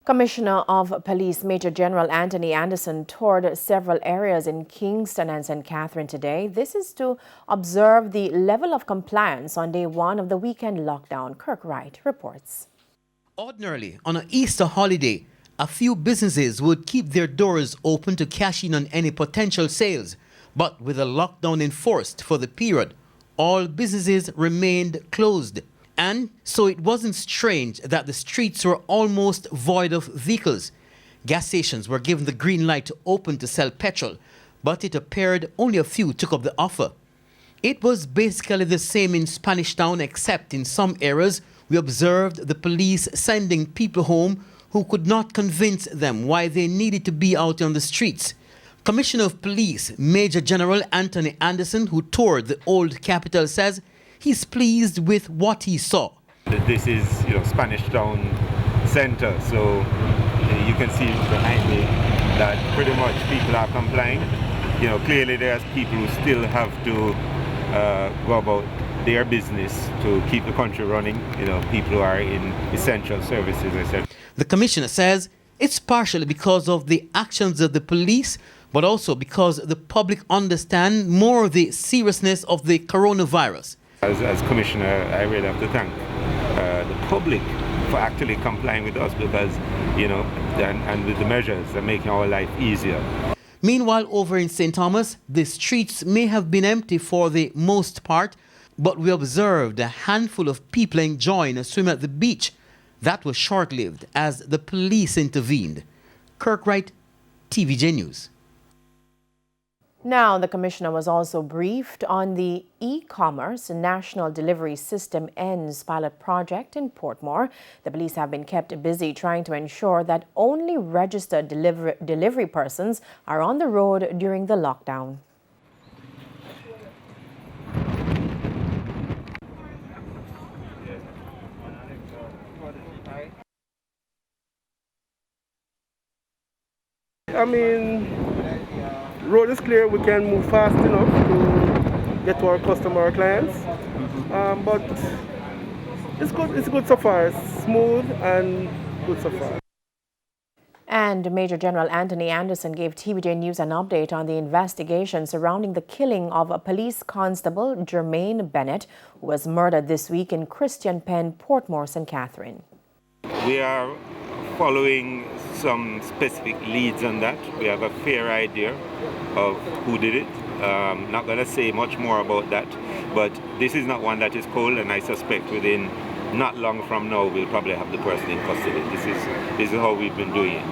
Commissioner of Police Major General Anthony Anderson toured several areas in Kingston and St. today. This is to observe the level of compliance on day one of the weekend lockdown. Kirk Wright reports. Ordinarily, on an Easter holiday, a few businesses would keep their doors open to cash in on any potential sales. But with a lockdown enforced for the period, all businesses remained closed. And so it wasn't strange that the streets were almost void of vehicles. Gas stations were given the green light to open to sell petrol, but it appeared only a few took up the offer. It was basically the same in Spanish Town, except in some areas we observed the police sending people home who could not convince them why they needed to be out on the streets. Commissioner of Police Major General Anthony Anderson, who toured the old capital, says he's pleased with what he saw. This is, Spanish Town Center, so you can see behind me that pretty much people are complying. Clearly there's people who still have to go about their business to keep the country running. People who are in essential services, I said. The commissioner says it's partially because of the actions of the police, but also because the public understand more the seriousness of the coronavirus. As commissioner, I really have to thank the public for actually complying with us because, and with the measures that are making our life easier. Meanwhile, over in St. Thomas, the streets may have been empty for the most part, but we observed a handful of people enjoying a swim at the beach. That was short-lived as the police intervened. Kirk Wright, TVJ News. Now, the commissioner was also briefed on the e-commerce National Delivery System ENDS pilot project in Portmore. The police have been kept busy trying to ensure that only registered delivery persons are on the road during the lockdown. Road is clear, we can move fast enough to get to our customer or clients. But it's good so far. It's smooth and good so far. And Major General Anthony Anderson gave TVJ News an update on the investigation surrounding the killing of a police constable, Jermaine Bennett, who was murdered this week in Christian Penn, Portmore, St. Catherine. We are following some specific leads on that. We have a fair idea of who did it. Not going to say much more about that, but this is not one that is cold, and I suspect within not long from now we'll probably have the person in custody. This is how we've been doing it.